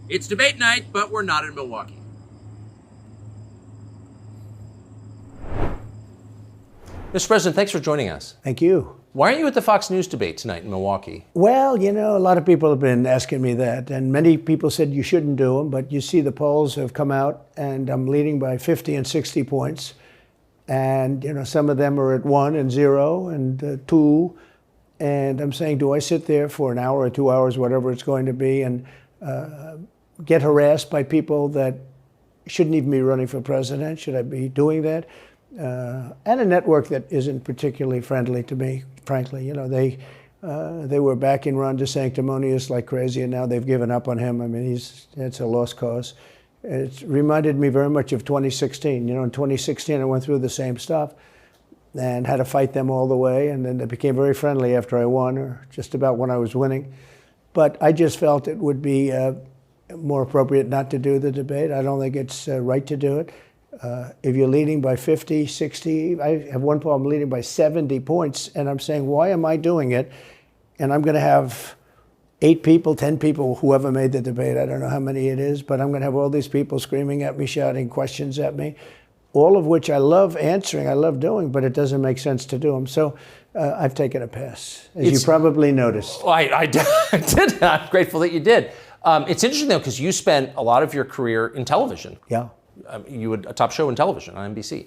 It's debate night, but we're not in Milwaukee. Mr. President, thanks for joining us. Thank you. Why aren't you at the Fox News debate tonight in Milwaukee? Well, you know, a lot of people have been asking me that, and many people said you shouldn't do them, but you see the polls have come out, and I'm leading by 50 and 60 points. And, you know, some of them are at 1 and 0 and 2. And I'm saying, do I sit there for an hour or 2 hours, whatever it's going to be, and get harassed by people that shouldn't even be running for president? Should I be doing that? And a network that isn't particularly friendly to me, frankly. You know, they were backing Ron DeSanctimonious like crazy, and now they've given up on him. I mean, it's a lost cause. It reminded me very much of 2016. You know, in 2016, I went through the same stuff and had to fight them all the way, and then they became very friendly after I won, or just about when I was winning. But I just felt it would be more appropriate not to do the debate. I don't think it's right to do it. If you're leading by 50, 60, I have one problem leading by 70 points, and I'm saying, why am I doing it? And I'm going to have 8 people, 10 people, whoever made the debate, I don't know how many it is, but I'm going to have all these people screaming at me, shouting questions at me, all of which I love answering, I love doing, but it doesn't make sense to do them. So I've taken a pass, as you probably noticed. Well, I did. I'm grateful that you did. It's interesting, though, because you spent a lot of your career in television. Yeah. You had a top show in television on NBC.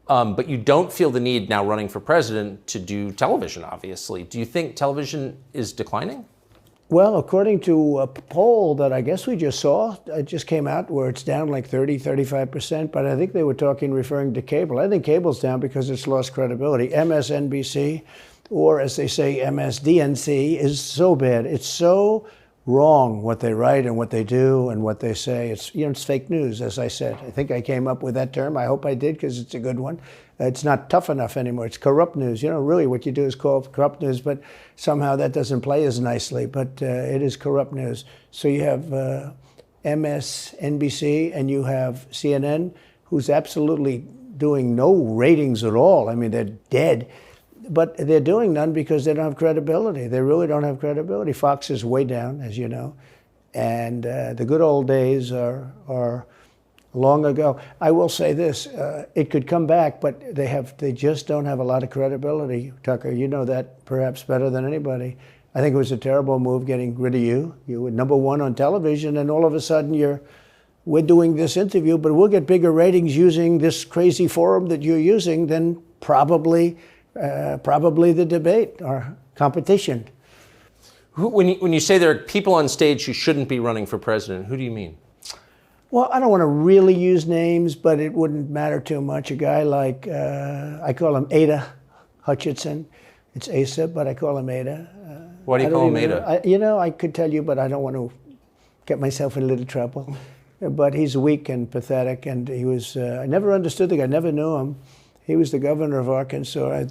But you don't feel the need now running for president to do television, obviously. Do you think television is declining? Well, according to a poll that I guess we just saw, it just came out where it's down like 30, 35%, but I think they were referring to cable. I think cable's down because it's lost credibility. MSNBC, or as they say, MSDNC, is so bad. It's so wrong what they write and what they do and what they say. It's, you know, it's fake news, as I said. I think I came up with that term. I hope I did, because it's a good one. It's not tough enough anymore. It's corrupt news. You know, really what you do is call it corrupt news, but somehow that doesn't play as nicely. But it is corrupt news. So you have MSNBC and you have CNN, who's absolutely doing no ratings at all. I mean, they're dead. But they're doing none because they don't have credibility. They really don't have credibility. Fox is way down, as you know. And the good old days are long ago. I will say this, it could come back, but they just don't have a lot of credibility. Tucker, you know that perhaps better than anybody. I think it was a terrible move getting rid of you. You were #1 on television, and all of a sudden we're doing this interview, but we'll get bigger ratings using this crazy forum that you're using than probably the debate or competition. When you say there are people on stage who shouldn't be running for president, who do you mean? Well, I don't want to really use names, but it wouldn't matter too much. A guy like, I call him Ada Hutchinson. It's Asa, but I call him Ada. Why do you call him Ada? You know, I could tell you, but I don't want to get myself in a little trouble. But he's weak and pathetic, and he was, I never understood the guy, never knew him. He was the governor of Arkansas,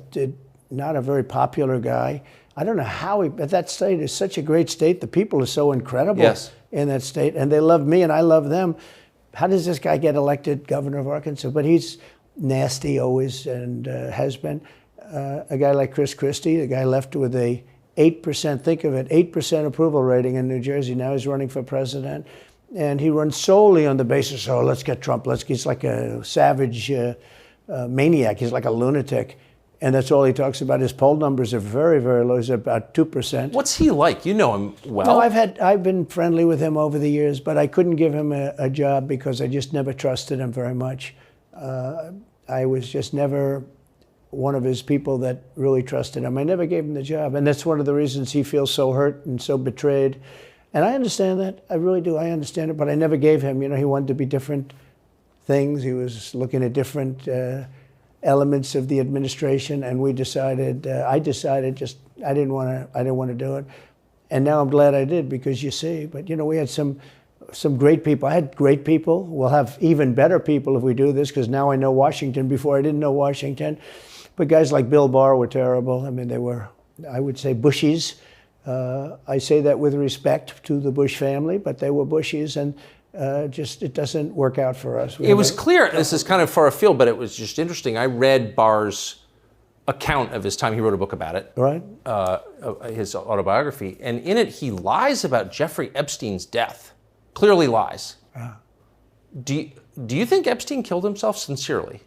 not a very popular guy. I don't know how but that state is such a great state. The people are so incredible in that state, and they love me and I love them. How does this guy get elected governor of Arkansas? But he's nasty always, and has been. A guy like Chris Christie, the guy left with a 8%, think of it, 8% approval rating in New Jersey. Now he's running for president. And he runs solely on the basis, oh, let's get Trump. He's like a savage maniac. He's like a lunatic. And that's all he talks about. His poll numbers are very, very low. He's about 2%. What's he like? You know him well. No, I've been friendly with him over the years, but I couldn't give him a job because I just never trusted him very much. I was just never one of his people that really trusted him. I never gave him the job. And that's one of the reasons he feels so hurt and so betrayed. And I understand that. I really do. I understand it. But I never gave him. You know, he wanted to be different things. He was looking at different elements of the administration, and we decided. I didn't want to do it, and now I'm glad I did, because you see. But you know, we had some great people. I had great people. We'll have even better people if we do this, because now I know Washington. Before I didn't know Washington, but guys like Bill Barr were terrible. I mean, they were, I would say, Bushies. I say that with respect to the Bush family, but they were Bushies, and it doesn't work out for us. It was clear, this is kind of far afield, but it was just interesting. I read Barr's account of his time. He wrote a book about it, right? His autobiography, and in it he lies about Jeffrey Epstein's death. clearly lies. Do you think Epstein killed himself sincerely?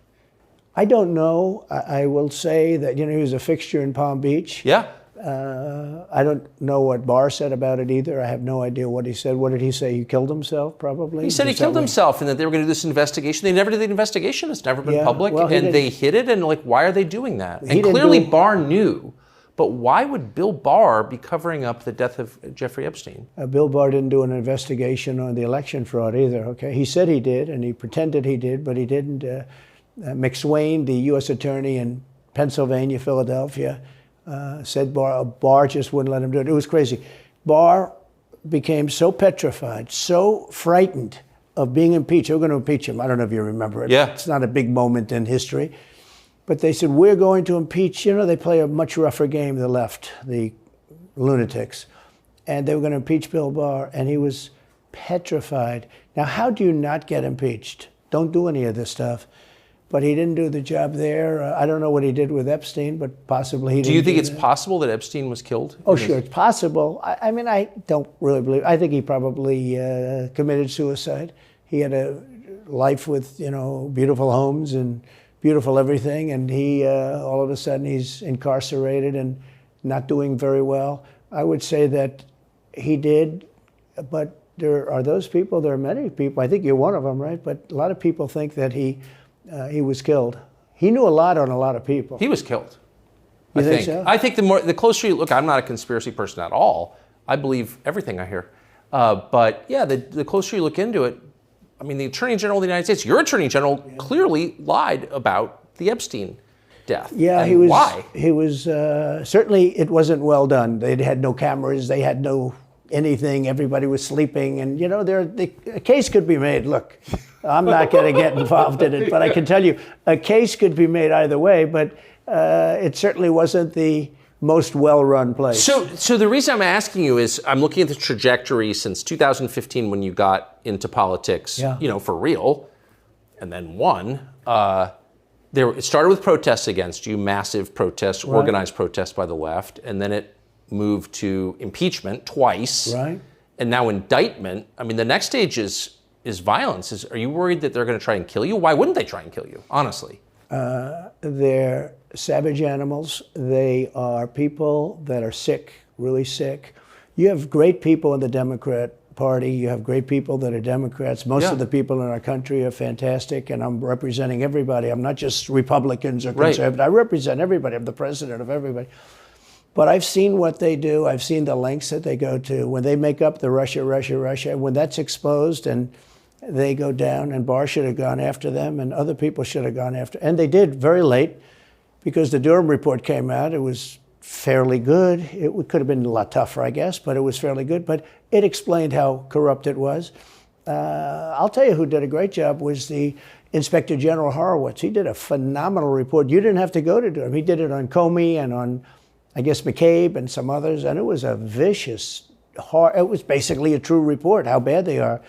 I don't know. I will say that, he was a fixture in Palm Beach. Yeah. I don't know what Barr said about it either. I have no idea what he said. What did he say? He killed himself, probably? He said he killed himself and that they were going to do this investigation. They never did the investigation. It's never been public. Well, and they hid it. And why are they doing that? And clearly Barr knew. But why would Bill Barr be covering up the death of Jeffrey Epstein? Bill Barr didn't do an investigation on the election fraud either, okay? He said he did, and he pretended he did, but he didn't. McSwain, the U.S. attorney in Pennsylvania, Philadelphia, said Barr just wouldn't let him do it. It was crazy. Barr became so petrified, so frightened of being impeached. They were going to impeach him. I don't know if you remember it. Yeah. It's not a big moment in history. But they said, we're going to impeach. They play a much rougher game, the left, the lunatics. And they were going to impeach Bill Barr, and he was petrified. Now, how do you not get impeached? Don't do any of this stuff. But he didn't do the job there. I don't know what he did with Epstein, but possibly he didn't. Do you think it's possible that Epstein was killed? Oh, sure, it's possible. I mean, I don't really believe. I think he probably committed suicide. He had a life with, beautiful homes and beautiful everything, and he all of a sudden he's incarcerated and not doing very well. I would say that he did, but there are those people. There are many people. I think you're one of them, right? But a lot of people think that he was killed. He knew a lot on a lot of people. He was killed. You think so? I think the closer you look, I'm not a conspiracy person at all. I believe everything I hear. But yeah, the closer you look into it, I mean, the Attorney General of the United States, your Attorney General, clearly lied about the Epstein death. Yeah, and he was. Why? He was certainly. It wasn't well done. They had no cameras. They had no anything. Everybody was sleeping, and a case could be made. Look, I'm not going to get involved in it, but I can tell you, a case could be made either way. But it certainly wasn't the most well-run place. So the reason I'm asking you is I'm looking at the trajectory since 2015 when you got into politics, for real, and then won. It started with protests against you, massive protests, right. Organized protests by the left, and then it moved to impeachment twice, right? And now indictment. I mean, the next stage is violence. Are you worried that they're going to try and kill you? Why wouldn't they try and kill you, honestly? They're savage animals. They are people that are sick, really sick. You have great people in the Democrat Party. You have great people that are Democrats. Most of the people in our country are fantastic, and I'm representing everybody. I'm not just Republicans or conservatives. Right. I represent everybody. I'm the president of everybody. But I've seen what they do. I've seen the lengths that they go to. When they make up the Russia, when that's exposed and they go down, and Barr should have gone after them, and other people should have gone after. And they did very late, because the Durham report came out. It was fairly good. It could have been a lot tougher, I guess, but it was fairly good. But it explained how corrupt it was. I'll tell you who did a great job was the Inspector General Horowitz. He did a phenomenal report. You didn't have to go to Durham. He did it on Comey and on, I guess, McCabe and some others, and it was a vicious, it was basically a true report, how bad they are.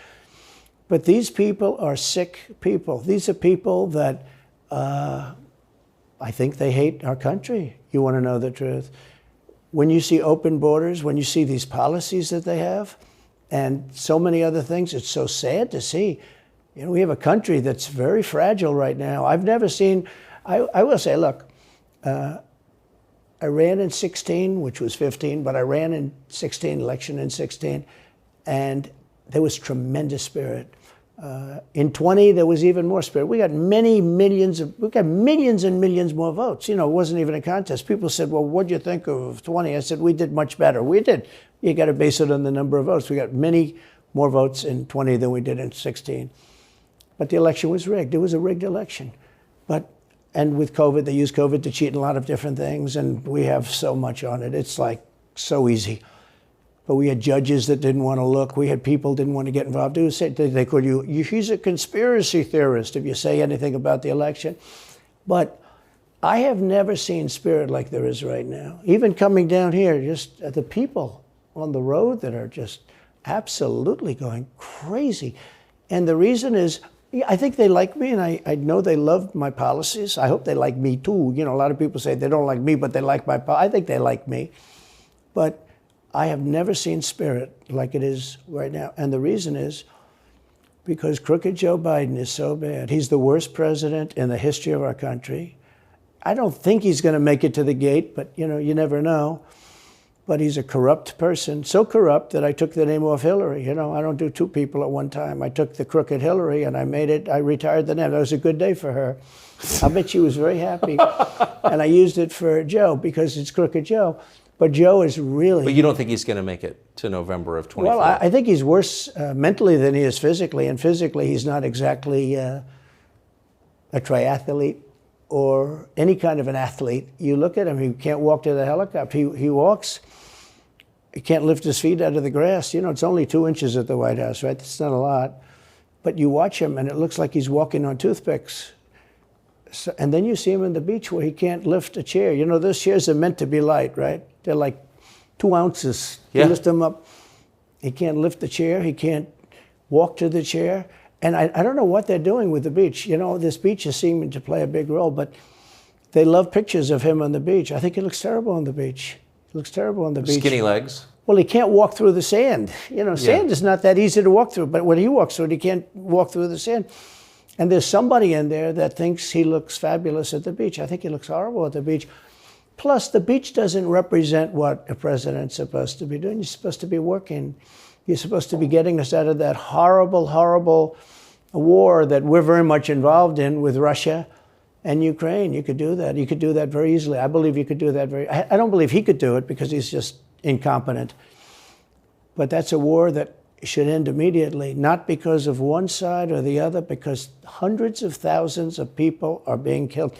But these people are sick people. These are people that I think they hate our country. You want to know the truth. When you see open borders, when you see these policies that they have, and so many other things, it's so sad to see. We have a country that's very fragile right now. I've never seen, I will say, look, I ran in 16, which was 15, but I ran in 16, election in 16, and there was tremendous spirit. In 20, there was even more spirit. We got millions and millions more votes. It wasn't even a contest. People said, well, what'd you think of 20? I said, we did much better. We did. You got to base it on the number of votes. We got many more votes in 20 than we did in 16. But the election was rigged. It was a rigged election. And with COVID, they used COVID to cheat in a lot of different things, and we have so much on it. It's like so easy. But we had judges that didn't want to look. We had people didn't want to get involved. They called you, he's a conspiracy theorist if you say anything about the election. But I have never seen spirit like there is right now. Even coming down here, just the people on the road that are just absolutely going crazy. And the reason is, I think they like me, and I know they love my policies. I hope they like me too. A lot of people say they don't like me, but they like my policies. I think they like me. But I have never seen spirit like it is right now. And the reason is because crooked Joe Biden is so bad. He's the worst president in the history of our country. I don't think he's going to make it to the gate, but you never know. But he's a corrupt person, so corrupt that I took the name off Hillary. I don't do two people at one time. I took the crooked Hillary and I retired the name. That was a good day for her. I bet she was very happy. And I used it for Joe because it's crooked Joe. But Joe is really... But you don't think he's going to make it to November of 24? Well, I think he's worse mentally than he is physically. And physically, he's not exactly a triathlete or any kind of an athlete. You look at him, he can't walk to the helicopter. He walks, he can't lift his feet out of the grass. It's only 2 inches at the White House, right? That's not a lot. But you watch him, and it looks like he's walking on toothpicks. So, and then you see him on the beach where he can't lift a chair. Those chairs are meant to be light, right? They're like 2 ounces. You lift them up. He can't lift the chair. He can't walk to the chair. And I don't know what they're doing with the beach. This beach is seeming to play a big role, but they love pictures of him on the beach. I think he looks terrible on the beach. He looks terrible on the beach. Skinny legs. Well, he can't walk through the sand. Sand is not that easy to walk through, but when he walks through it, he can't walk through the sand. And there's somebody in there that thinks he looks fabulous at the beach. I think he looks horrible at the beach. Plus, the beach doesn't represent what a president's supposed to be doing. You're supposed to be working. You're supposed to be getting us out of that horrible, horrible war that we're very much involved in with Russia and Ukraine. You could do that. You could do that very easily. I believe you could do that I don't believe he could do it because he's just incompetent. But that's a war that should end immediately, not because of one side or the other, because hundreds of thousands of people are being killed.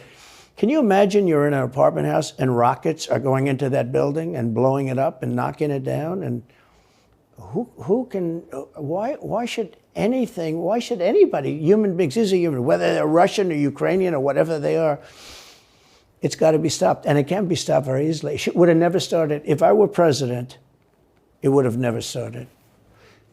Can you imagine you're in an apartment house and rockets are going into that building and blowing it up and knocking it down? And why should anybody, human beings, these are human, whether they're Russian or Ukrainian or whatever they are, it's got to be stopped. And it can be stopped very easily. It would have never started. If I were president, it would have never started.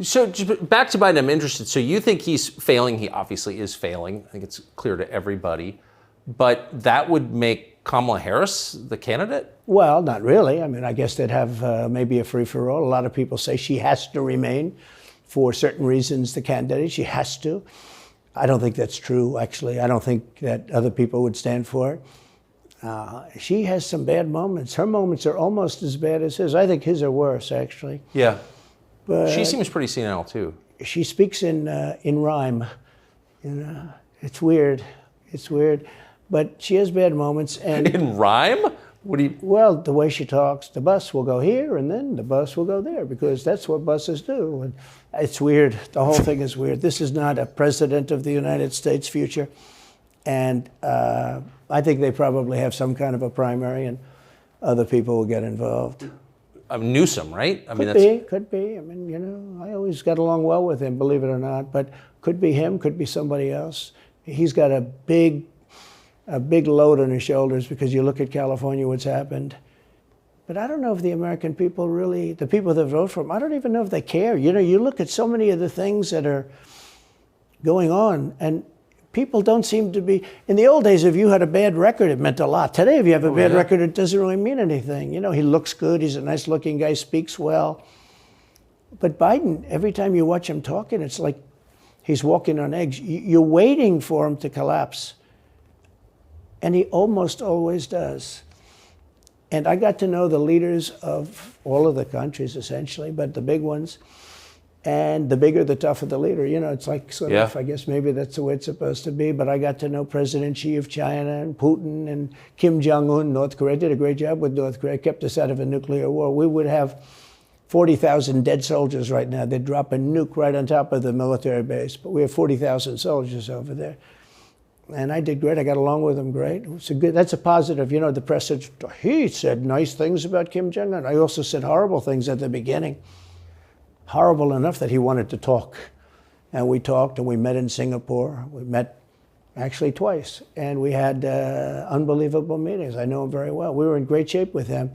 So back to Biden, I'm interested. So you think he's failing? He obviously is failing. I think it's clear to everybody. But that would make Kamala Harris the candidate? Well, not really. I guess they'd have maybe a free-for-all. A lot of people say she has to remain for certain reasons the candidate. She has to. I don't think that's true, actually. I don't think that other people would stand for it. She has some bad moments. Her moments are almost as bad as his. I think his are worse, actually. Yeah. But she seems pretty senile, too. She speaks in rhyme. It's weird. It's weird. But she has bad moments. And in rhyme? What do you... Well, the way she talks, the bus will go here and then the bus will go there because that's what buses do. And it's weird. The whole thing is weird. This is not a president of the United States future. And I think they probably have some kind of a primary and other people will get involved. Newsom, right? Could be. I always got along well with him, believe it or not. But could be him, could be somebody else. He's got a big load on his shoulders because you look at California, what's happened. But I don't know if the American people really, the people that vote for him, I don't even know if they care. You look at so many of the things that are going on, and people don't seem to be, in the old days, if you had a bad record, it meant a lot. Today, if you have a bad record, it doesn't really mean anything. He looks good, he's a nice looking guy, speaks well. But Biden, every time you watch him talking, it's like he's walking on eggs. You're waiting for him to collapse. And he almost always does. And I got to know the leaders of all of the countries, essentially, but the big ones. And the bigger, the tougher the leader. It's like sort of, I guess maybe that's the way it's supposed to be. But I got to know President Xi of China and Putin and Kim Jong-un, North Korea. Did a great job with North Korea, kept us out of a nuclear war. We would have 40,000 dead soldiers right now. They'd drop a nuke right on top of the military base. But we have 40,000 soldiers over there. And I did great. I got along with him great. That's a positive. The press said, he said nice things about Kim Jong-un. I also said horrible things at the beginning. Horrible enough that he wanted to talk. And we talked and we met in Singapore. We met actually twice. And we had unbelievable meetings. I know him very well. We were in great shape with him.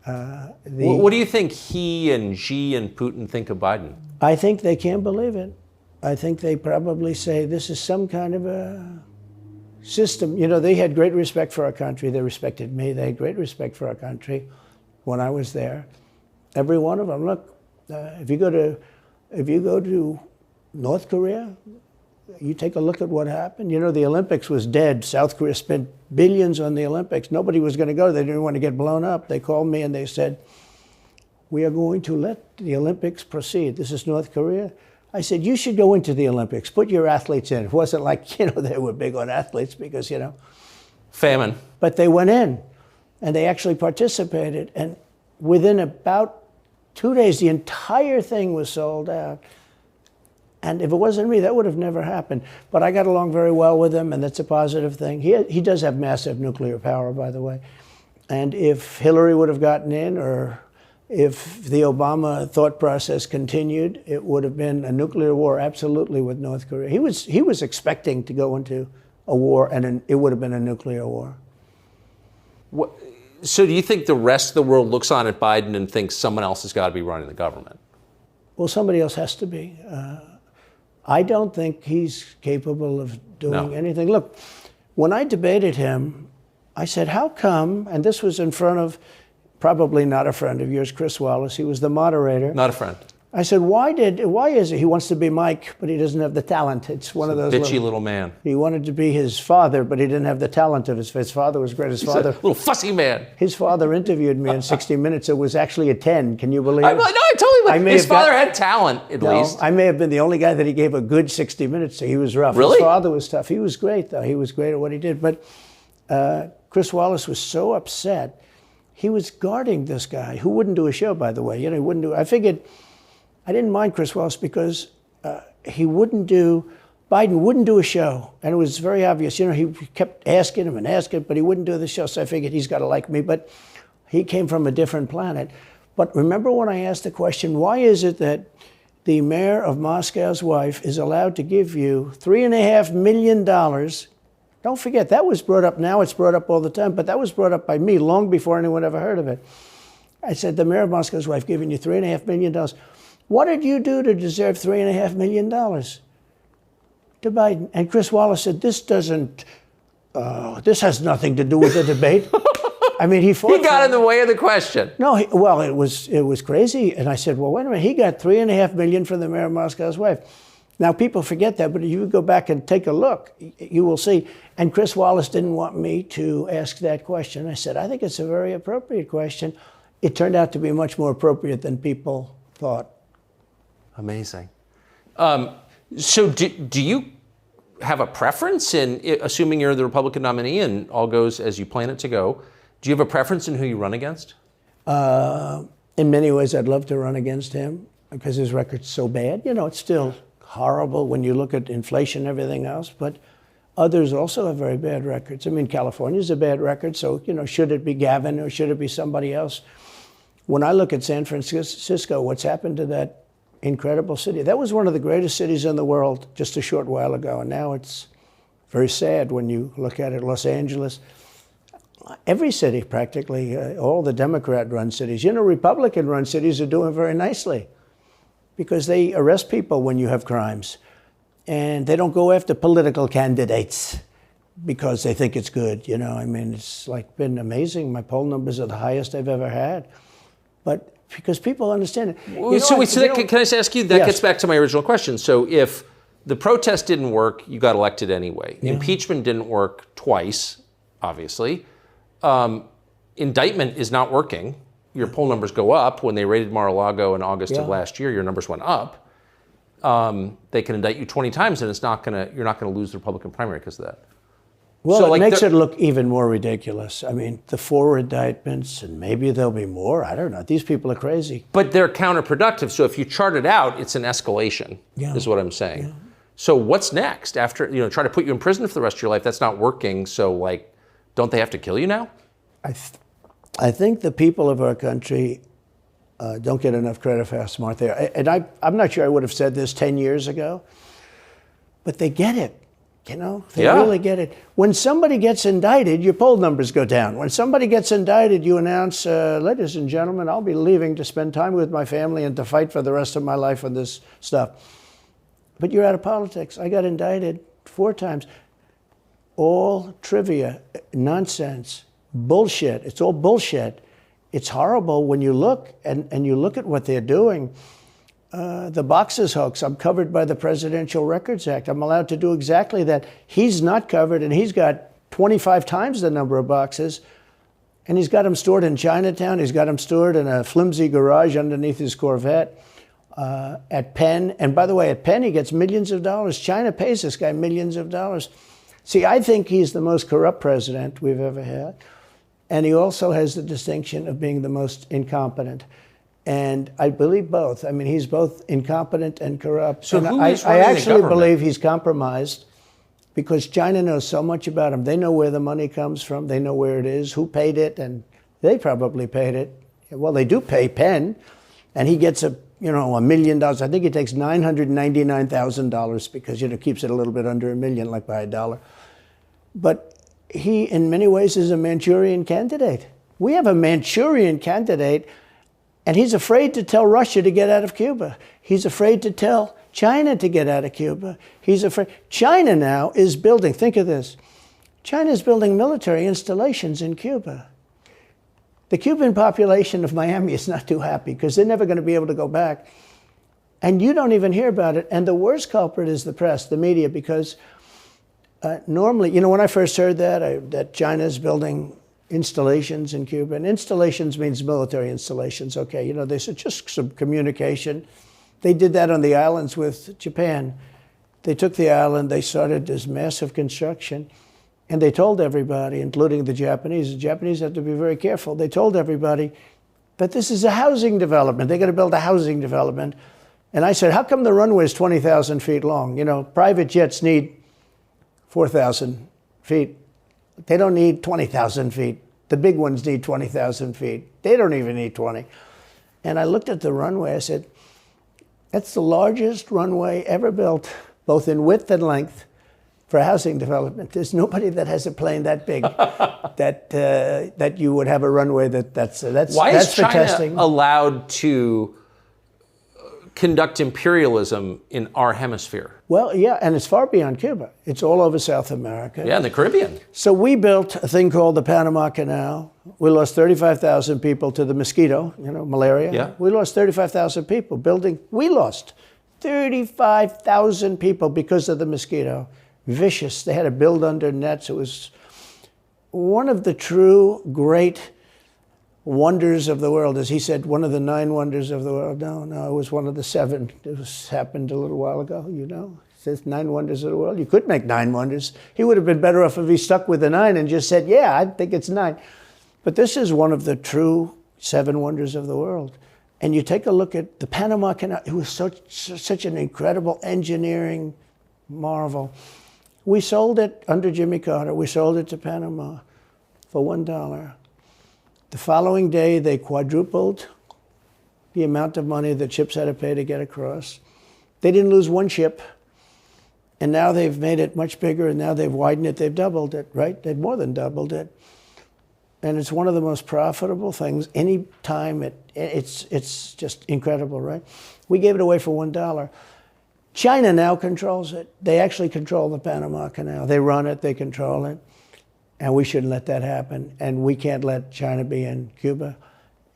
What do you think he and Xi and Putin think of Biden? I think they can't believe it. I think they probably say this is some kind of a system. They had great respect for our country. They respected me. They had great respect for our country when I was there. Every one of them. Look, if you go to North Korea, you take a look at what happened. You know, the Olympics was dead. South Korea spent billions on the Olympics. Nobody was going to go. They didn't want to get blown up. They called me and they said, we are going to let the Olympics proceed. This is North Korea. I said, you should go into the Olympics. Put your athletes in. It wasn't like, you know, they were big on athletes because, you know. Famine. But they went in and they actually participated. And within about 2 days, the entire thing was sold out. And if it wasn't me, that would have never happened. But I got along very well with him, and that's a positive thing. He does have massive nuclear power, by the way. And if Hillary would have gotten in, or if the Obama thought process continued, it would have been a nuclear war, absolutely, with North Korea. He was expecting to go into a war, and it would have been a nuclear war. So do you think the rest of the world looks on at Biden and thinks someone else has got to be running the government? Well, somebody else has to be. I don't think he's capable of doing anything. Look, when I debated him, I said, how come, and this was in front of probably not a friend of yours, Chris Wallace, he was the moderator. Not a friend. I said, why is it he wants to be Mike, but he doesn't have the talent? It's one of those bitchy little man. He wanted to be his father, but he didn't have the talent of his father was great. His father, little fussy man. His father interviewed me in 60 Minutes. It was actually a 10. Can you believe it? No, I totally. His father had talent, at least. I may have been the only guy that he gave a good 60 Minutes to. He was rough. Really? His father was tough. He was great, though. He was great at what he did. But Chris Wallace was so upset. He was guarding this guy who wouldn't do a show, by the way. You know, he wouldn't do. I figured. I didn't mind Chris Wallace because Biden wouldn't do a show. And it was very obvious. You know, he kept asking him and asking, but he wouldn't do the show. So I figured he's got to like me. But he came from a different planet. But remember when I asked the question, why is it that the mayor of Moscow's wife is allowed to give you $3.5 million? Don't forget, that was brought up. Now it's brought up all the time. But that was brought up by me long before anyone ever heard of it. I said, the mayor of Moscow's wife giving you $3.5 million. What did you do to deserve $3.5 million? To Biden. And Chris Wallace said, this has nothing to do with the debate. I mean, he fought. He got in the way of the question. No, it was crazy. And I said, well, wait a minute. He got $3.5 million from the mayor of Moscow's wife. Now, people forget that, but if you go back and take a look, you will see. And Chris Wallace didn't want me to ask that question. I said, I think it's a very appropriate question. It turned out to be much more appropriate than people thought. Amazing. So do you have a preference in, assuming you're the Republican nominee and all goes as you plan it to go, do you have a preference in who you run against? In many ways, I'd love to run against him because his record's so bad. You know, it's still horrible when you look at inflation and everything else, but others also have very bad records. I mean, California's a bad record, so, you know, should it be Gavin or should it be somebody else? When I look at San Francisco, what's happened to that incredible city. That was one of the greatest cities in the world just a short while ago, and now it's very sad when you look at it. Los Angeles, every city practically, all the Democrat-run cities. You know, Republican-run cities are doing very nicely because they arrest people when you have crimes, and they don't go after political candidates because they think it's good. You know, I mean, it's like been amazing. My poll numbers are the highest I've ever had, but because people understand it. Can I just ask you, that gets back to my original question. So if the protest didn't work, you got elected anyway. Yeah. Impeachment didn't work twice, obviously. Indictment is not working. Your poll numbers go up. When they raided Mar-a-Lago in August of last year, your numbers went up. They can indict you 20 times and you're not gonna lose the Republican primary because of that. Well, so it makes it look even more ridiculous. I mean, the 4 indictments, and maybe there'll be more. I don't know. These people are crazy. But they're counterproductive. So if you chart it out, it's an escalation, is what I'm saying. Yeah. So what's next? After, try to put you in prison for the rest of your life, that's not working. So, don't they have to kill you now? I think the people of our country don't get enough credit for how smart they are. And I'm not sure I would have said this 10 years ago, but they get it. You know, they really get it. When somebody gets indicted, your poll numbers go down. When somebody gets indicted, you announce, ladies and gentlemen, I'll be leaving to spend time with my family and to fight for the rest of my life on this stuff. But you're out of politics. I got indicted 4 times. All trivia, nonsense, bullshit. It's all bullshit. it's horrible when you look and you look at what they're doing. The boxes hoax, I'm covered by the Presidential Records Act. I'm allowed to do exactly that. He's not covered, and he's got 25 times the number of boxes, and he's got them stored in Chinatown. He's got them stored in a flimsy garage underneath his Corvette at Penn. And by the way, at Penn, he gets millions of dollars. China pays this guy millions of dollars. See, I think he's the most corrupt president we've ever had. And he also has the distinction of being the most incompetent. And I believe both. I mean, he's both incompetent and corrupt. So and who is running I the actually government? believe he's compromised because China knows so much about him. They know where the money comes from. They know where it is, who paid it, and they probably paid it. Well, they do pay Penn, and he gets $1 million. I think he takes $999,000 because, keeps it a little bit under $1 million, like by $1. But he, in many ways, is a Manchurian candidate. We have a Manchurian candidate, and he's afraid to tell Russia to get out of Cuba. He's afraid to tell China to get out of Cuba. He's afraid. China now is building, think of this, China is building military installations in Cuba. The Cuban population of Miami is not too happy because they're never going to be able to go back. And you don't even hear about it. And the worst culprit is the press, the media, because normally, when I first heard that China's building installations in Cuba, and installations means military installations, okay, they said just some communication. They did that on the islands with Japan. They took the island, they started this massive construction, and they told everybody, including the Japanese have to be very careful. They told everybody that this is a housing development. They're going to build a housing development. And I said, how come the runway is 20,000 feet long? Private jets need 4,000 feet. They don't need 20,000 feet. The big ones need 20,000 feet. They don't even need 20. And I looked at the runway. I said, that's the largest runway ever built, both in width and length, for housing development. There's nobody that has a plane that big that you would have a runway that's Why is for China testing. allowed to conduct imperialism in our hemisphere? Well, yeah, and it's far beyond Cuba. It's all over South America. Yeah, in the Caribbean. So we built a thing called the Panama Canal. We lost 35,000 people to the mosquito, malaria. Yeah. We lost 35,000 people building. We lost 35,000 people because of the mosquito. Vicious. They had to build under nets. It was one of the true great wonders of the world. As he said, one of the 9 wonders of the world. No, it was one of the 7. It happened a little while ago, It says 9 wonders of the world. You could make 9 wonders. He would have been better off if he stuck with the 9 and just said, yeah, I think it's 9. But this is one of the true 7 wonders of the world. And you take a look at the Panama Canal. It was such an incredible engineering marvel. We sold it under Jimmy Carter. We sold it to Panama for $1. The following day, they quadrupled the amount of money that ships had to pay to get across. They didn't lose one ship. And now they've made it much bigger, and now they've widened it. They've doubled it, right? They've more than doubled it. And it's one of the most profitable things. Any time it's just incredible, right? We gave it away for $1. China now controls it. They actually control the Panama Canal. They run it, they control it. And we shouldn't let that happen. And we can't let China be in Cuba.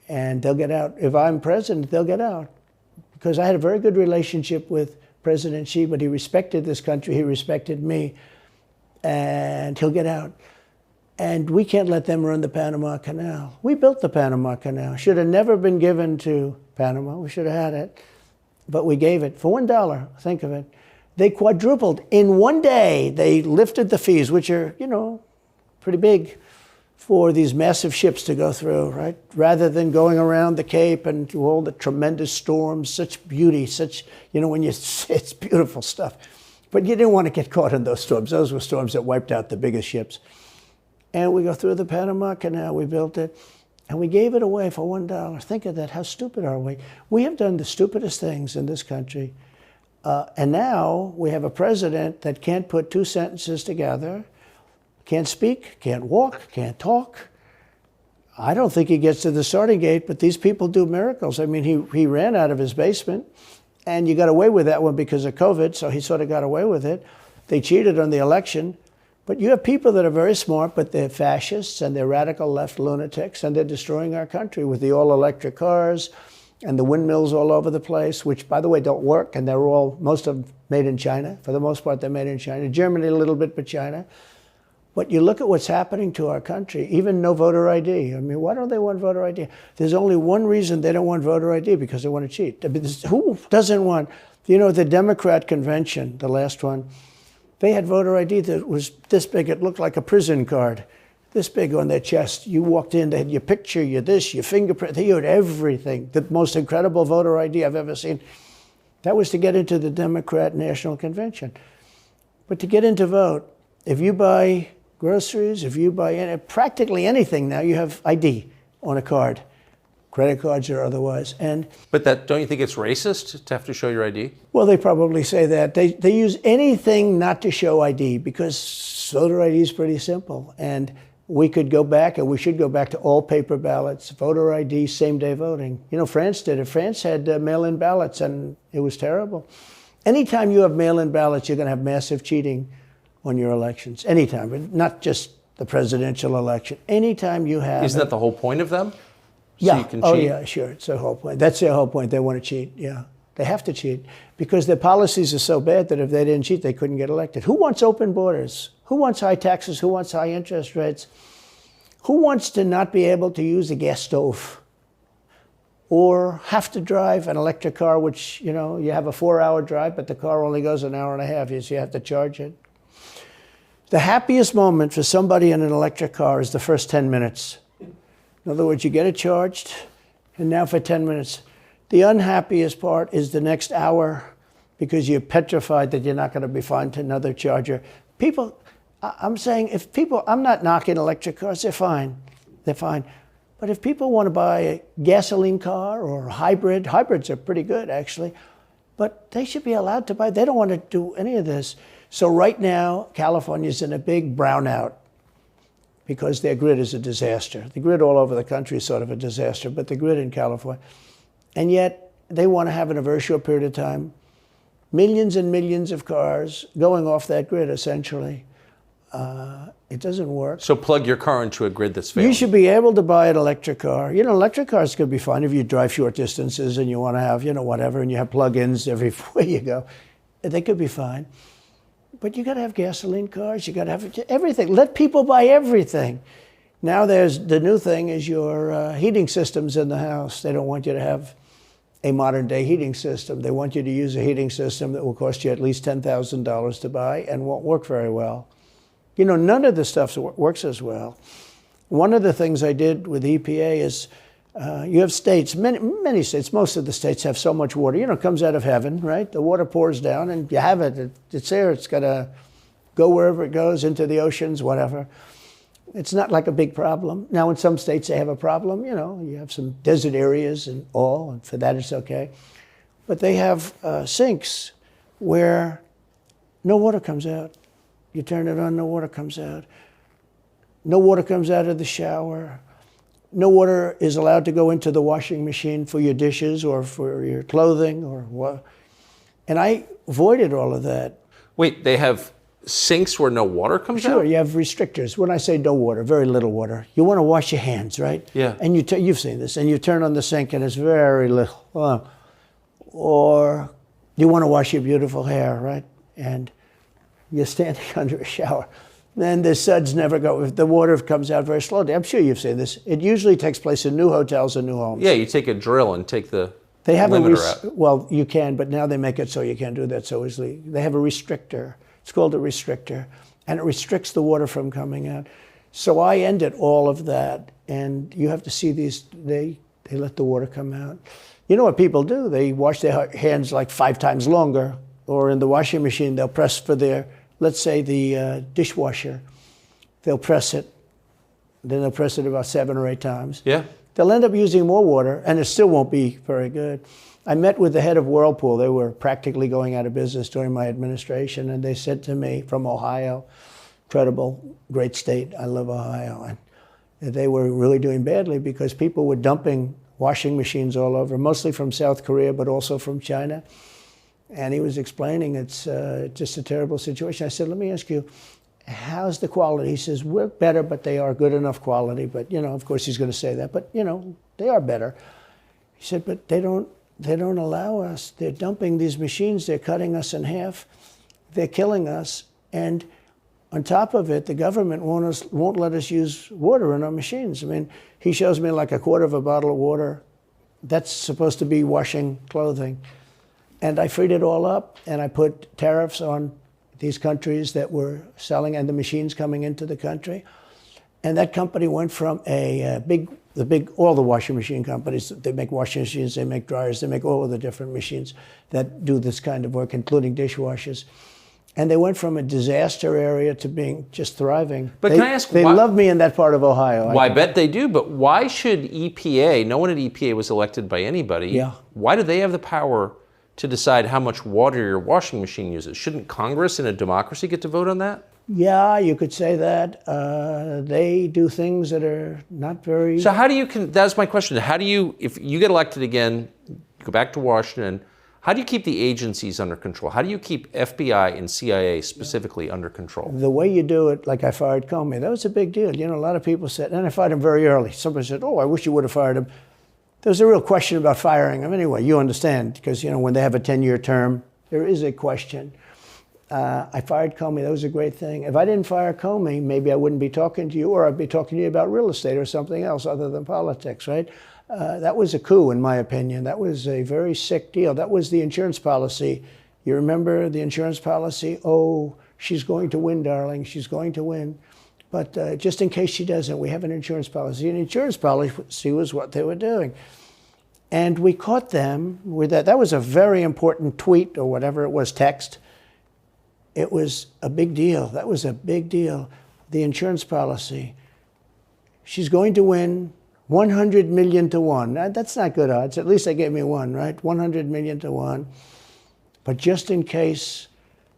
And they'll get out. If I'm president, they'll get out. Because I had a very good relationship with President Xi, but he respected this country, he respected me, and he'll get out. And we can't let them run the Panama Canal. We built the Panama Canal. Should have never been given to Panama. We should have had it. But we gave it for $1, think of it. They quadrupled. In one day, they lifted the fees, which are, pretty big for these massive ships to go through, right? Rather than going around the Cape and through all the tremendous storms, such beauty, it's beautiful stuff. But you didn't want to get caught in those storms. Those were storms that wiped out the biggest ships. And we go through the Panama Canal, we built it, and we gave it away for $1. Think of that, how stupid are we? We have done the stupidest things in this country. And now we have a president that can't put 2 sentences together, can't speak, can't walk, can't talk. I don't think he gets to the starting gate, but these people do miracles. I mean, he ran out of his basement, and you got away with that one because of COVID, so he sort of got away with it. They cheated on the election. But you have people that are very smart, but they're fascists and they're radical left lunatics, and they're destroying our country with the all-electric cars and the windmills all over the place, which, by the way, don't work, and they're all, most of them made in China. For the most part, they're made in China. Germany a little bit, but China. But you look at what's happening to our country, even no voter ID. I mean, why don't they want voter ID? There's only one reason they don't want voter ID, because they want to cheat. I mean, who doesn't want, you know, the Democrat convention, the last one, they had voter ID that was this big. It looked like a prison card, this big on their chest. You walked in, they had your picture, your this, your fingerprint. They had everything. The most incredible voter ID I've ever seen. That was to get into the Democrat National Convention. But to get into vote, if you buy groceries, if you buy practically anything now, you have ID on a card, credit cards or otherwise. But don't you think it's racist to have to show your ID? Well, they probably say that. They use anything not to show ID, because voter ID is pretty simple. And we could go back, and we should go back to all paper ballots, voter ID, same-day voting. You know, France did it. France had mail-in ballots, and it was terrible. Anytime you have mail-in ballots, you're going to have massive cheating on your elections. Anytime, but not just the presidential election. Anytime you have... Isn't that the whole point of them? So yeah. you can cheat? Oh, yeah, sure. It's their whole point. That's their whole point. They want to cheat, yeah. They have to cheat because their policies are so bad that if they didn't cheat, they couldn't get elected. Who wants open borders? Who wants high taxes? Who wants high interest rates? Who wants to not be able to use a gas stove or have to drive an electric car, which, you know, you have a 4-hour drive, but the car only goes an hour and a half, so you have to charge it. The happiest moment for somebody in an electric car is the first 10 minutes. In other words, you get it charged, and now for 10 minutes. The unhappiest part is the next hour, because you're petrified that you're not going to be found another charger. People, I'm saying, if people, I'm not knocking electric cars, they're fine. They're fine. But if people want to buy a gasoline car or a hybrid, hybrids are pretty good, actually, but they should be allowed to buy. They don't want to do any of this. So right now, California's in a big brownout because their grid is a disaster. The grid all over the country is sort of a disaster, but the grid in California. And yet, they want to have, in a very short period of time, millions and millions of cars going off that grid, essentially. It doesn't work. So plug your car into a grid that's failing. You should be able to buy an electric car. You know, electric cars could be fine if you drive short distances and you want to have, you know, whatever, and you have plug-ins everywhere you go. They could be fine. But you got to have gasoline cars. You got to have everything. Let people buy everything. Now there's the new thing is your heating systems in the house. They don't want you to have a modern day heating system. They want you to use a heating system that will cost you at least $10,000 to buy and won't work very well. You know, none of the stuff works as well. One of the things I did with EPA is you have states, many states, most of the states have so much water. You know, it comes out of heaven, right? The water pours down and you have it. It's there. It's got to go wherever it goes, into the oceans, whatever. It's not like a big problem. Now, in some states, they have a problem. You know, you have some desert areas and all, and for that, it's okay. But they have sinks where no water comes out. You turn it on, no water comes out. No water comes out of the shower. No water is allowed to go into the washing machine for your dishes or for your clothing or what. And I avoided all of that. Wait, they have sinks where no water comes out? Sure, you have restrictors. When I say no water, very little water. You want to wash your hands, right? Yeah. And you've seen this, and you turn on the sink and it's very little. Or you want to wash your beautiful hair, right? And you're standing under a shower. Then the suds never go. The water comes out very slowly. I'm sure you've seen this. It usually takes place in new hotels and new homes. Yeah, you take a drill and take the they have limiter out. Well, you can, but now they make it so you can't do that so easily. They have a restrictor. It's called a restrictor, and it restricts the water from coming out. So I ended all of that, and you have to see these. They let the water come out. You know what people do? They wash their hands like 5 times longer, or in the washing machine, they'll press for their. Let's say the dishwasher, they'll press it, then they'll press it about 7 or 8 times. Yeah. They'll end up using more water, and it still won't be very good. I met with the head of Whirlpool. They were practically going out of business during my administration, and they said to me, from Ohio, incredible, great state, I love Ohio, and they were really doing badly because people were dumping washing machines all over, mostly from South Korea, but also from China. And he was explaining it's just a terrible situation. I said, let me ask you, how's the quality? He says, we're better, but they are good enough quality. But, of course he's going to say that, but, they are better. He said, but they don't allow us. They're dumping these machines. They're cutting us in half. They're killing us. And on top of it, the government won't let us use water in our machines. I mean, he shows me like a quarter of a bottle of water. That's supposed to be washing clothing. And I freed it all up, and I put tariffs on these countries that were selling and the machines coming into the country. And that company went from all the washing machine companies, they make washing machines, they make dryers, they make all of the different machines that do this kind of work, including dishwashers. And they went from a disaster area to being just thriving. But can I ask they love me in that part of Ohio. Well, I bet they do, but why should EPA, no one at EPA was elected by anybody, why do they have the power to decide how much water your washing machine uses? Shouldn't Congress in a democracy get to vote on that? Yeah, you could say that. They do things that are not very... So how do you, that's my question, how do you, if you get elected again, go back to Washington, how do you keep the agencies under control? How do you keep FBI and CIA specifically under control? The way you do it, like I fired Comey, that was a big deal. A lot of people said, and I fired him very early. Somebody said, oh, I wish you would have fired him. There was a real question about firing him. Anyway, you understand, because, when they have a 10-year term, there is a question. I fired Comey. That was a great thing. If I didn't fire Comey, maybe I wouldn't be talking to you, or I'd be talking to you about real estate or something else other than politics, right? That was a coup, in my opinion. That was a very sick deal. That was the insurance policy. You remember the insurance policy? Oh, she's going to win, darling. She's going to win. But just in case she doesn't, we have an insurance policy. An insurance policy was what they were doing. And we caught them with that. That was a very important tweet or whatever it was, text. It was a big deal. That was a big deal. The insurance policy. She's going to win 100 million to 1. That's not good odds. At least they gave me one, right? 100 million to 1. But just in case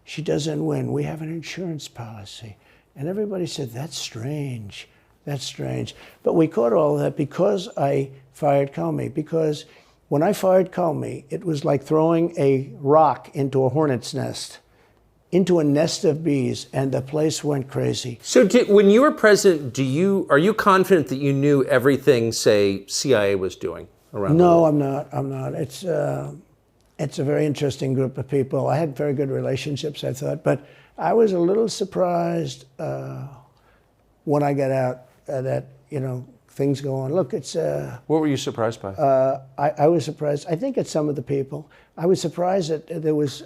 she doesn't win, we have an insurance policy. And everybody said, that's strange. That's strange. But we caught all of that because I fired Comey. Because when I fired Comey, it was like throwing a rock into a hornet's nest, into a nest of bees, and the place went crazy. So when you were president, are you confident that you knew everything, say, CIA was doing around the world? No, I'm not. It's a very interesting group of people. I had very good relationships, I thought, but I was a little surprised when I got out that, things go on. Look, it's... What were you surprised by? I was surprised. I think it's some of the people. I was surprised that there was...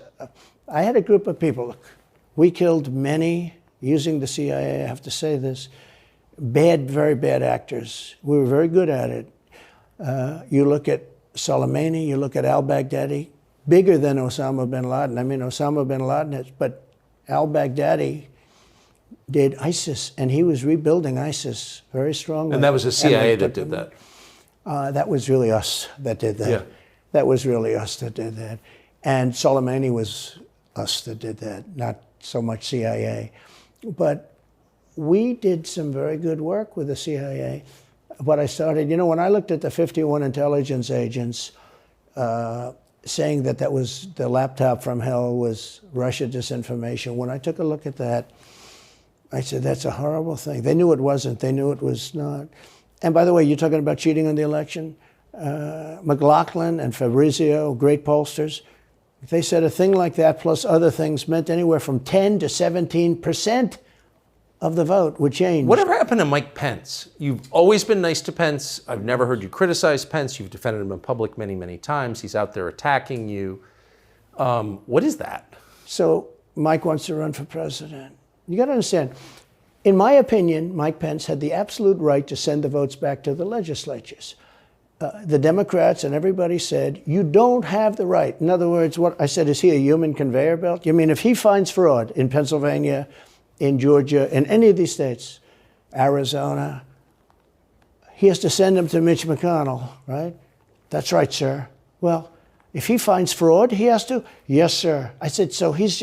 I had a group of people. Look, we killed many, using the CIA, I have to say this, very bad actors. We were very good at it. You look at Soleimani, you look at al-Baghdadi, bigger than Osama bin Laden. I mean, Osama bin Laden, but al-Baghdadi did ISIS, and he was rebuilding ISIS very strongly. And that was the CIA that did that? That was really us that did that. Yeah. That was really us that did that. And Soleimani was us that did that, not so much CIA. But we did some very good work with the CIA. What I started, when I looked at the 51 intelligence agents saying that was the laptop from hell was Russia disinformation, when I took a look at that, I said, that's a horrible thing. They knew it wasn't. They knew it was not. And by the way, you're talking about cheating on the election? McLaughlin and Fabrizio, great pollsters, they said a thing like that plus other things meant anywhere from 10 to 17% of the vote would change. Whatever happened to Mike Pence? You've always been nice to Pence. I've never heard you criticize Pence. You've defended him in public many, many times. He's out there attacking you. What is that? So Mike wants to run for president. You got to understand, in my opinion, Mike Pence had the absolute right to send the votes back to the legislatures. The Democrats and everybody said, you don't have the right. In other words, what I said, is he a human conveyor belt? You mean if he finds fraud in Pennsylvania, in Georgia, in any of these states, Arizona, he has to send them to Mitch McConnell, right? That's right, sir. Well, if he finds fraud, he has to? Yes, sir. I said, so he's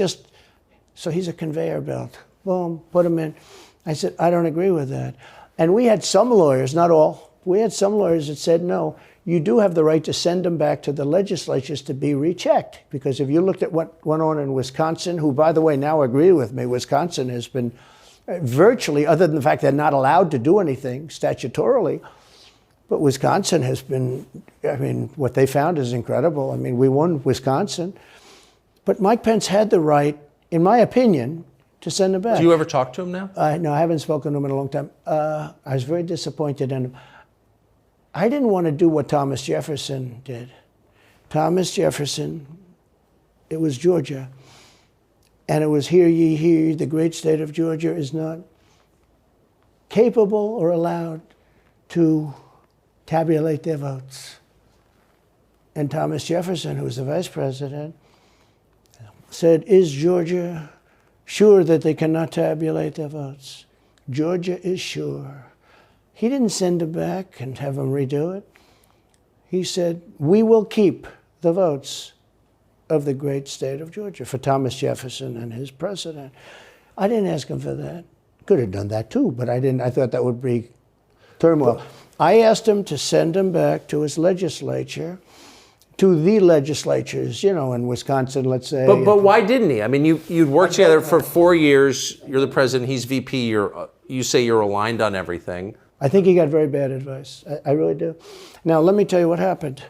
a conveyor belt. Boom, put him in. I said, I don't agree with that. And we had some lawyers, not all, we had some lawyers that said, no, you do have the right to send them back to the legislatures to be rechecked. Because if you looked at what went on in Wisconsin, who, by the way, now agree with me, Wisconsin has been virtually, other than the fact they're not allowed to do anything statutorily. But Wisconsin has been, I mean, what they found is incredible. I mean, we won Wisconsin. But Mike Pence had the right, in my opinion, to send him back. Do you ever talk to him now? No, I haven't spoken to him in a long time. I was very disappointed in him. I didn't want to do what Thomas Jefferson did. Thomas Jefferson, it was Georgia. And it was, hear ye, hear ye, the great state of Georgia is not capable or allowed to tabulate their votes. And Thomas Jefferson, who was the vice president, said, is Georgia sure that they cannot tabulate their votes? Georgia is sure. He didn't send him back and have him redo it. He said, we will keep the votes of the great state of Georgia for Thomas Jefferson and his president. I didn't ask him for that. Could have done that too, but I didn't. I thought that would be turmoil. I asked him to send him back to his legislature, to the legislatures, you know, in Wisconsin, let's say. But why didn't he? I mean, you'd worked together for 4 years. You're the president. He's VP. You say you're aligned on everything. I think he got very bad advice. I really do. Now, let me tell you what happened.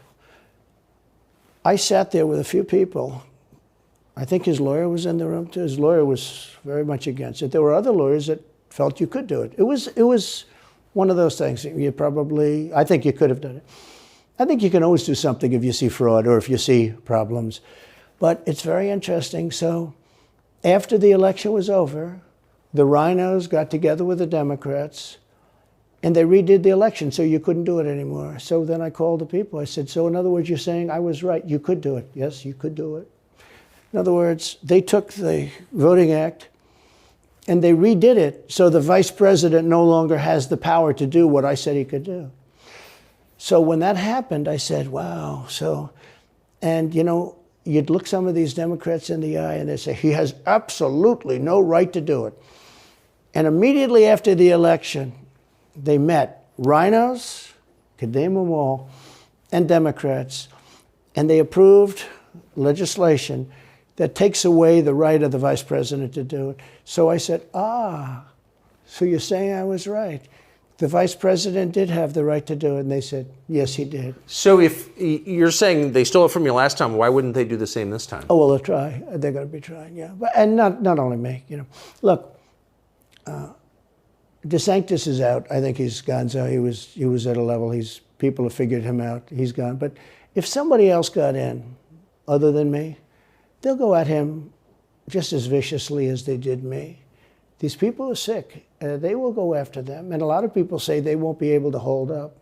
I sat there with a few people. I think his lawyer was in the room too. His lawyer was very much against it. There were other lawyers that felt you could do it. It was one of those things. I think you could have done it. I think you can always do something if you see fraud or if you see problems. But it's very interesting. So after the election was over, the rhinos got together with the Democrats and they redid the election, so you couldn't do it anymore. So then I called the people. I said, so in other words, you're saying I was right. You could do it. Yes, you could do it. In other words, they took the Voting Act and they redid it so the vice president no longer has the power to do what I said he could do. So when that happened, I said, wow. And you know, you'd look some of these Democrats in the eye and they'd say, he has absolutely no right to do it. And immediately after the election, they met rhinos, could name them all, and Democrats, and they approved legislation that takes away the right of the vice president to do it. So I said, so you're saying I was right. The vice president did have the right to do it, and they said, yes, he did. So if you're saying they stole it from you last time, why wouldn't they do the same this time? Oh, well, they'll try. They're going to be trying, yeah. And not only me, you know. Look, DeSantis is out. I think he's gone. So he was at a level. People have figured him out. He's gone. But if somebody else got in, other than me, they'll go at him just as viciously as they did me. These people are sick. They will go after them. And a lot of people say they won't be able to hold up.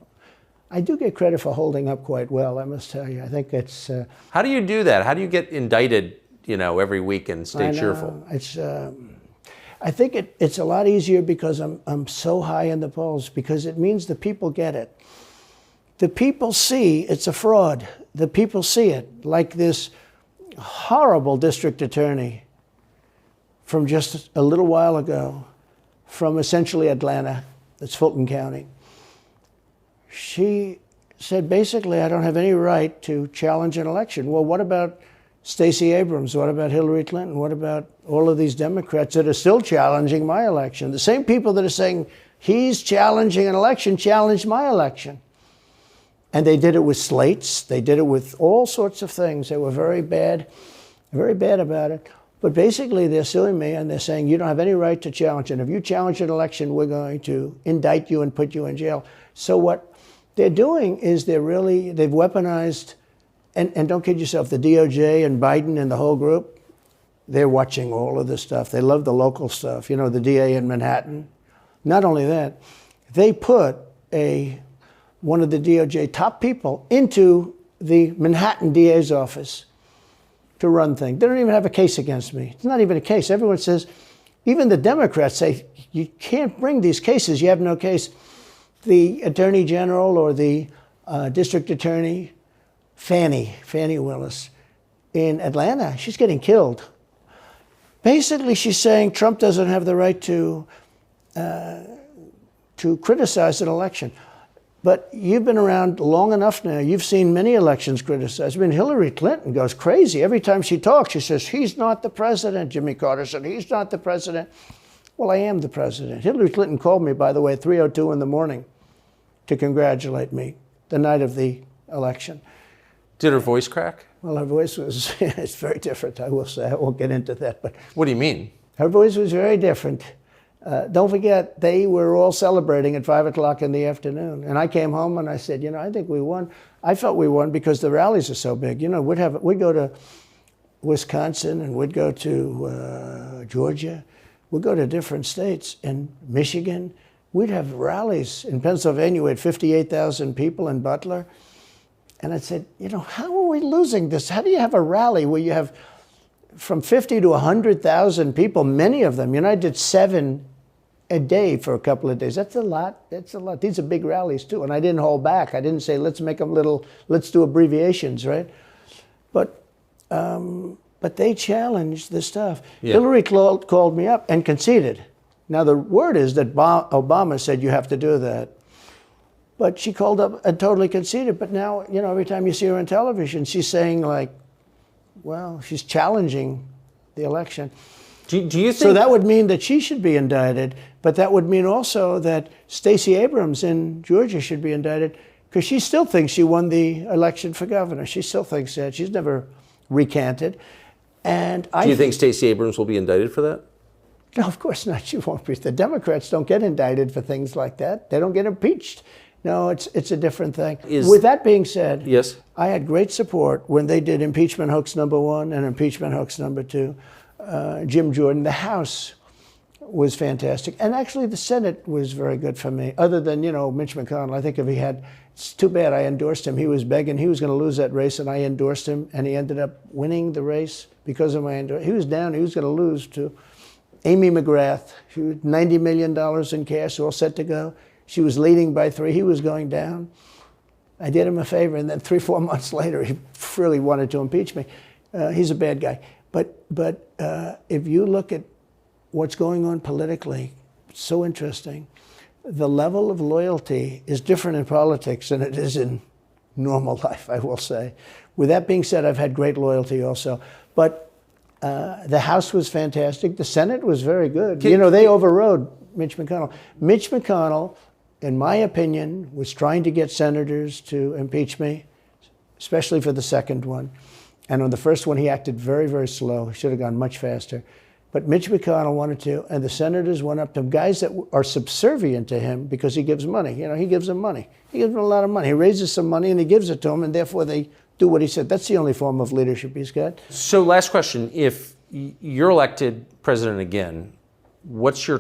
I do get credit for holding up quite well, I must tell you. I think it's... How do you do that? How do you get indicted, you know, every week and stay cheerful? It's... I think it's a lot easier because I'm so high in the polls, because it means the people get it. The people see it's a fraud. The people see it, like this horrible district attorney from just a little while ago, from essentially Atlanta, that's Fulton County. She said, basically, I don't have any right to challenge an election. Well, what about Stacey Abrams? What about Hillary Clinton? What about all of these Democrats that are still challenging my election? The same people that are saying he's challenging an election challenged my election. And they did it with slates. They did it with all sorts of things. They were very bad about it. But basically, they're suing me and they're saying you don't have any right to challenge it. If you challenge an election, we're going to indict you and put you in jail. So what they're doing is they've weaponized. And don't kid yourself, the DOJ and Biden and the whole group, they're watching all of this stuff. They love the local stuff. You know, the DA in Manhattan. Not only that, they put one of the DOJ top people into the Manhattan DA's office to run things. They don't even have a case against me. It's not even a case. Everyone says, even the Democrats say, you can't bring these cases. You have no case. The Attorney General or the District Attorney, Fannie Willis in Atlanta, she's getting killed. Basically, she's saying Trump doesn't have the right to criticize an election. But you've been around long enough now. You've seen many elections criticized. I mean, Hillary Clinton goes crazy. Every time she talks, she says, he's not the president. Jimmy Carter said, he's not the president. Well, I am the president. Hillary Clinton called me, by the way, at 3:02 in the morning to congratulate me the night of the election. Did her voice crack? Well, her voice was, it's very different, I will say. I won't get into that. But what do you mean? Her voice was very different. Don't forget, they were all celebrating at 5 o'clock in the afternoon. And I came home and I said, you know, I think we won. I felt we won because the rallies are so big. You know, we'd go to Wisconsin and we'd go to Georgia. We'd go to different states. In Michigan, we'd have rallies. In Pennsylvania, we had 58,000 people in Butler. And I said, you know, how are we losing this? How do you have a rally where you have from 50 to 100,000 people, many of them? You know, I did 7 a day for a couple of days. That's a lot. That's a lot. These are big rallies, too. And I didn't hold back. I didn't say, let's make them let's do abbreviations, right? But they challenged the stuff. Yeah. Hillary called me up and conceded. Now, the word is that Obama said you have to do that. But she called up and totally conceded. But now, you know, every time you see her on television, she's saying, like, well, she's challenging the election. Do you think... So that would mean that she should be indicted, but that would mean also that Stacey Abrams in Georgia should be indicted, because she still thinks she won the election for governor. She still thinks that. She's never recanted. And do you think Stacey Abrams will be indicted for that? No, of course not. She won't be. The Democrats don't get indicted for things like that. They don't get impeached. No, it's a different thing. With that being said, yes, I had great support when they did impeachment hoax #1 and impeachment hoax #2. Jim Jordan, the House was fantastic. And actually the Senate was very good for me, other than, you know, Mitch McConnell. I think if he had, it's too bad I endorsed him. He was begging, he was going to lose that race, and I endorsed him, and he ended up winning the race because of my endorsement. He was down, he was going to lose to Amy McGrath. She was $90 million in cash, all set to go. She was leading by 3. He was going down. I did him a favor, and then 3-4 months later, he really wanted to impeach me. He's a bad guy. But if you look at what's going on politically, it's so interesting. The level of loyalty is different in politics than it is in normal life, I will say. With that being said, I've had great loyalty also. But the House was fantastic. The Senate was very good. You know, they overrode Mitch McConnell. Mitch McConnell, in my opinion, was trying to get senators to impeach me, especially for the second one. And on the first one, he acted very, very slow. He should have gone much faster. But Mitch McConnell wanted to, and the senators went up to him, guys that are subservient to him because he gives money. You know, he gives them money. He gives them a lot of money. He raises some money and he gives it to them, and therefore they do what he said. That's the only form of leadership he's got. So last question, if you're elected president again, what's your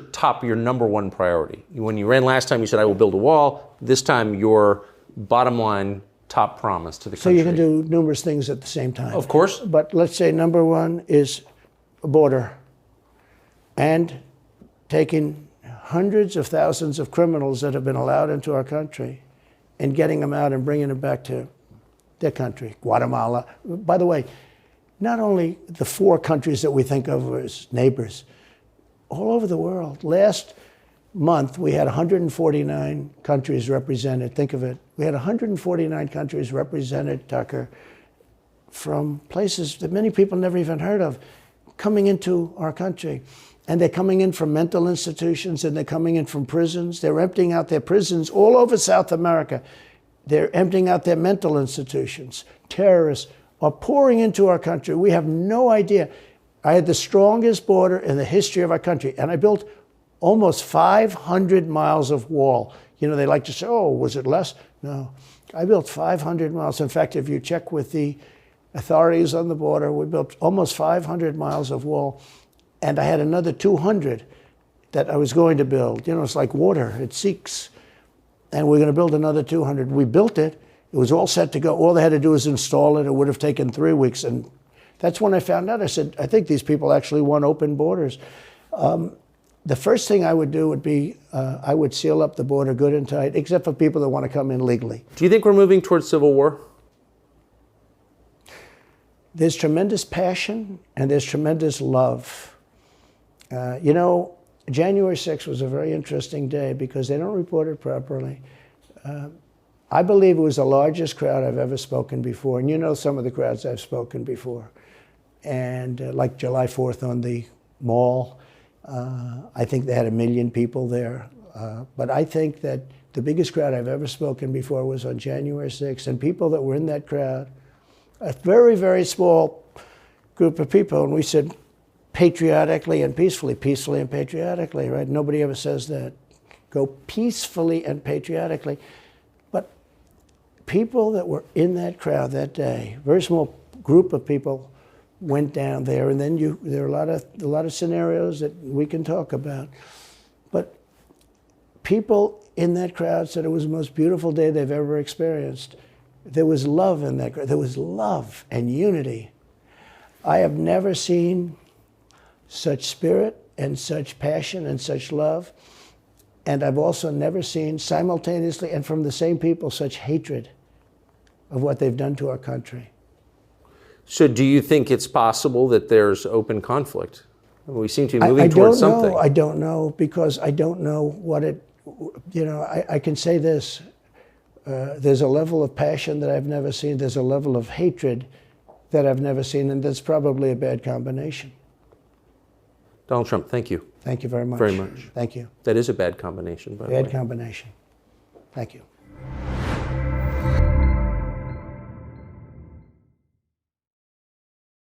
number one priority? When you ran last time, you said, I will build a wall. This time, your bottom line top promise to the country. So you can do numerous things at the same time. Of course. But let's say number one is a border, and taking hundreds of thousands of criminals that have been allowed into our country and getting them out and bringing them back to their country, Guatemala. By the way, not only the 4 countries that we think of as neighbors, all over the world. Last month, we had 149 countries represented. Think of it. We had 149 countries represented, Tucker, from places that many people never even heard of, coming into our country. And they're coming in from mental institutions, and they're coming in from prisons. They're emptying out their prisons all over South America. They're emptying out their mental institutions. Terrorists are pouring into our country. We have no idea. I had the strongest border in the history of our country, and I built almost 500 miles of wall. You know, they like to say, oh, was it less? No. I built 500 miles. In fact, if you check with the authorities on the border, we built almost 500 miles of wall. And I had another 200 that I was going to build. You know, it's like water, it seeks. And we're going to build another 200. We built it. It was all set to go. All they had to do was install it. It would have taken 3 weeks. And that's when I found out. I said, I think these people actually want open borders. The first thing I would do would be, I would seal up the border good and tight, except for people that want to come in legally. Do you think we're moving towards civil war? There's tremendous passion and there's tremendous love. You know, January 6th was a very interesting day because they don't report it properly. I believe it was the largest crowd I've ever spoken before. And you know some of the crowds I've spoken before. And like July 4th on the Mall. I think they had 1 million people there. But I think that the biggest crowd I've ever spoken before was on January 6th, and people that were in that crowd, a very, very small group of people, and we said patriotically and peacefully and patriotically, right? Nobody ever says that. Go peacefully and patriotically. But people that were in that crowd that day, very small group of people went down there, and then there are a lot of scenarios that we can talk about. But people in that crowd said it was the most beautiful day they've ever experienced. There was love in that crowd. There was love and unity. I have never seen such spirit and such passion and such love. And I've also never seen simultaneously and from the same people such hatred of what they've done to our country. So do you think it's possible that there's open conflict? We seem to be moving towards something. I don't know, because I don't know what it, I can say this. There's a level of passion that I've never seen. There's a level of hatred that I've never seen, and that's probably a bad combination. Donald Trump, thank you. Thank you very much. Very much. Thank you. That is a bad combination, by the way. Bad combination. Thank you.